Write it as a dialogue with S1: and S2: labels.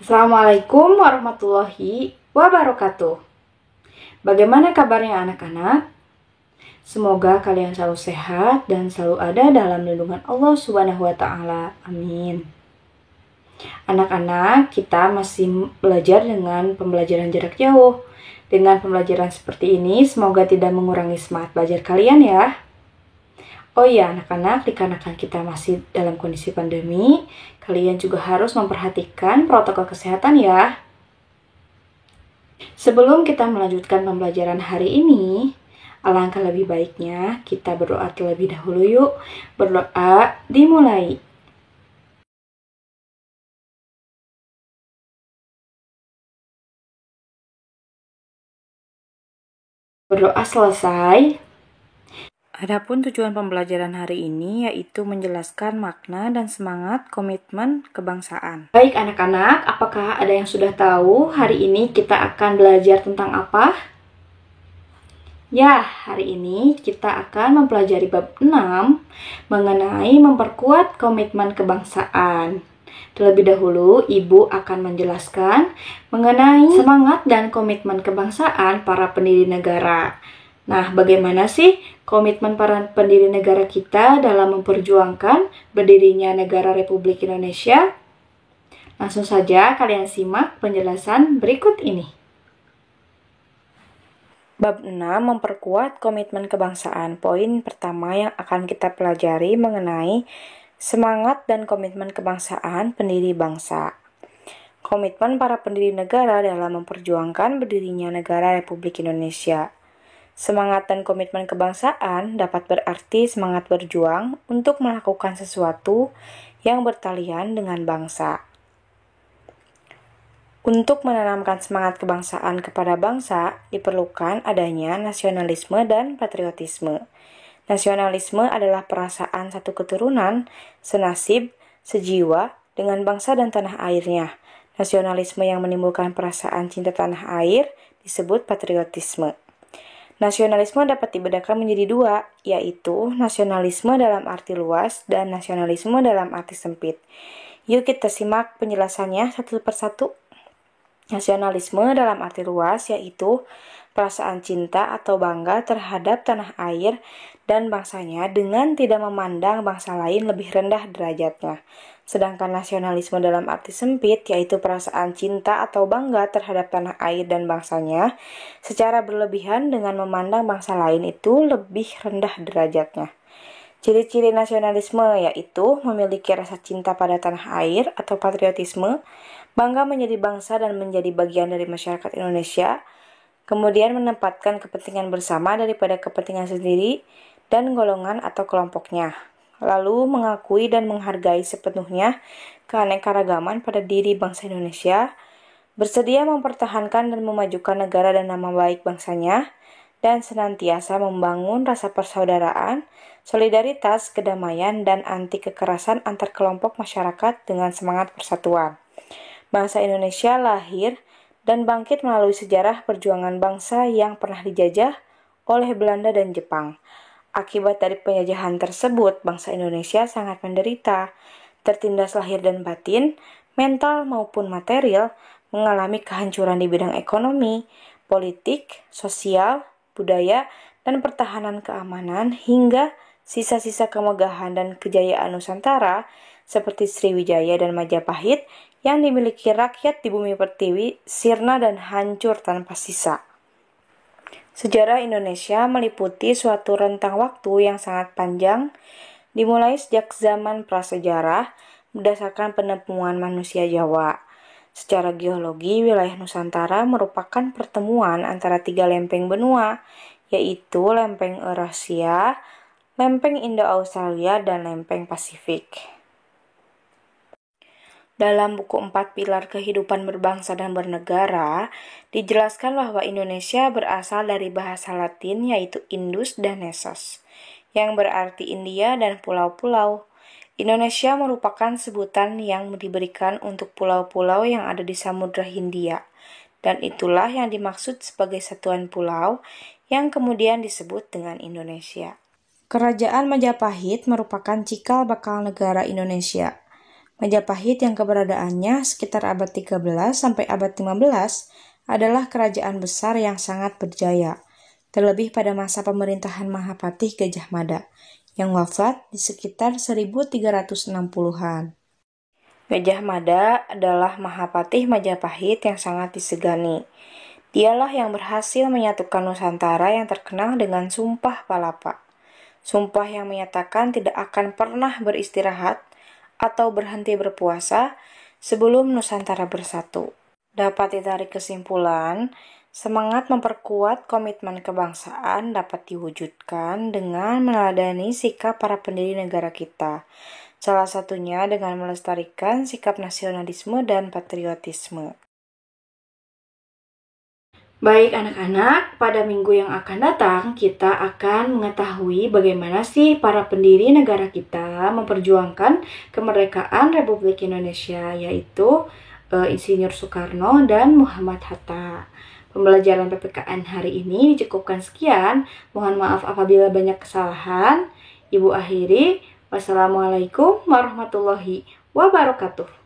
S1: Assalamualaikum warahmatullahi wabarakatuh. Bagaimana kabarnya anak-anak? Semoga kalian selalu sehat dan selalu ada dalam lindungan Allah Subhanahu wa taala. Amin. Anak-anak, kita masih belajar dengan pembelajaran jarak jauh. Dengan pembelajaran seperti ini, semoga tidak mengurangi semangat belajar kalian ya. Oh iya anak-anak, dikarenakan kita masih dalam kondisi pandemi, kalian juga harus memperhatikan protokol kesehatan ya. Sebelum kita melanjutkan pembelajaran hari ini, alangkah lebih baiknya kita berdoa terlebih dahulu yuk. Berdoa dimulai. Berdoa selesai. Adapun tujuan pembelajaran hari ini yaitu menjelaskan makna dan semangat komitmen kebangsaan. Baik anak-anak, apakah ada yang sudah tahu hari ini kita akan belajar tentang apa? Ya, hari ini kita akan mempelajari bab 6 mengenai memperkuat komitmen kebangsaan. Terlebih dahulu, Ibu akan menjelaskan mengenai semangat dan komitmen kebangsaan para pendiri negara. Nah, bagaimana sih komitmen para pendiri negara kita dalam memperjuangkan berdirinya negara Republik Indonesia? Langsung saja kalian simak penjelasan berikut ini. Bab 6 memperkuat komitmen kebangsaan. Poin pertama yang akan kita pelajari mengenai semangat dan komitmen kebangsaan pendiri bangsa. Komitmen para pendiri negara dalam memperjuangkan berdirinya negara Republik Indonesia. Semangat dan komitmen kebangsaan dapat berarti semangat berjuang untuk melakukan sesuatu yang bertalian dengan bangsa. Untuk menanamkan semangat kebangsaan kepada bangsa, diperlukan adanya nasionalisme dan patriotisme. Nasionalisme adalah perasaan satu keturunan, senasib, sejiwa dengan bangsa dan tanah airnya. Nasionalisme yang menimbulkan perasaan cinta tanah air disebut patriotisme. Nasionalisme dapat dibedakan menjadi dua, yaitu nasionalisme dalam arti luas dan nasionalisme dalam arti sempit. Yuk kita simak penjelasannya satu persatu. Nasionalisme dalam arti luas yaitu perasaan cinta atau bangga terhadap tanah air dan bangsanya dengan tidak memandang bangsa lain lebih rendah derajatnya. Sedangkan nasionalisme dalam arti sempit yaitu perasaan cinta atau bangga terhadap tanah air dan bangsanya secara berlebihan dengan memandang bangsa lain itu lebih rendah derajatnya. Ciri-ciri nasionalisme yaitu memiliki rasa cinta pada tanah air atau patriotisme, bangga menjadi bangsa dan menjadi bagian dari masyarakat Indonesia, kemudian menempatkan kepentingan bersama daripada kepentingan sendiri dan golongan atau kelompoknya. Lalu mengakui dan menghargai sepenuhnya keanekaragaman pada diri bangsa Indonesia, bersedia mempertahankan dan memajukan negara dan nama baik bangsanya, dan senantiasa membangun rasa persaudaraan, solidaritas, kedamaian, dan anti kekerasan antar kelompok masyarakat dengan semangat persatuan. Bangsa Indonesia lahir dan bangkit melalui sejarah perjuangan bangsa yang pernah dijajah oleh Belanda dan Jepang. Akibat dari penjajahan tersebut, bangsa Indonesia sangat menderita, tertindas lahir dan batin, mental maupun material, mengalami kehancuran di bidang ekonomi, politik, sosial, budaya, dan pertahanan keamanan hingga sisa-sisa kemegahan dan kejayaan Nusantara seperti Sriwijaya dan Majapahit yang dimiliki rakyat di bumi pertiwi sirna dan hancur tanpa sisa. Sejarah Indonesia meliputi suatu rentang waktu yang sangat panjang, dimulai sejak zaman prasejarah berdasarkan penemuan manusia Jawa. Secara geologi, wilayah Nusantara merupakan pertemuan antara tiga lempeng benua, yaitu lempeng Eurasia, lempeng Indo-Australia, dan lempeng Pasifik. Dalam buku 4 Pilar Kehidupan Berbangsa dan Bernegara, dijelaskan bahwa Indonesia berasal dari bahasa Latin yaitu Indus dan Nessos, yang berarti India dan pulau-pulau. Indonesia merupakan sebutan yang diberikan untuk pulau-pulau yang ada di Samudra Hindia, dan itulah yang dimaksud sebagai satuan pulau yang kemudian disebut dengan Indonesia. Kerajaan Majapahit merupakan cikal bakal negara Indonesia. Majapahit yang keberadaannya sekitar abad 13 sampai abad 15 adalah kerajaan besar yang sangat berjaya, terlebih pada masa pemerintahan Mahapatih Gajah Mada, yang wafat di sekitar 1360-an. Gajah Mada adalah Mahapatih Majapahit yang sangat disegani. Dialah yang berhasil menyatukan Nusantara yang terkenal dengan Sumpah Palapa. Sumpah yang menyatakan tidak akan pernah beristirahat atau berhenti berpuasa sebelum Nusantara bersatu. Dapat ditarik kesimpulan, semangat memperkuat komitmen kebangsaan dapat diwujudkan dengan meneladani sikap para pendiri negara kita. Salah satunya dengan melestarikan sikap nasionalisme dan patriotisme. Baik anak-anak, pada minggu yang akan datang kita akan mengetahui bagaimana sih para pendiri negara kita memperjuangkan kemerdekaan Republik Indonesia, yaitu Insinyur Soekarno dan Muhammad Hatta. Pembelajaran PPKN hari ini dicukupkan sekian. Mohon maaf apabila banyak kesalahan. Ibu akhiri, wassalamualaikum warahmatullahi wabarakatuh.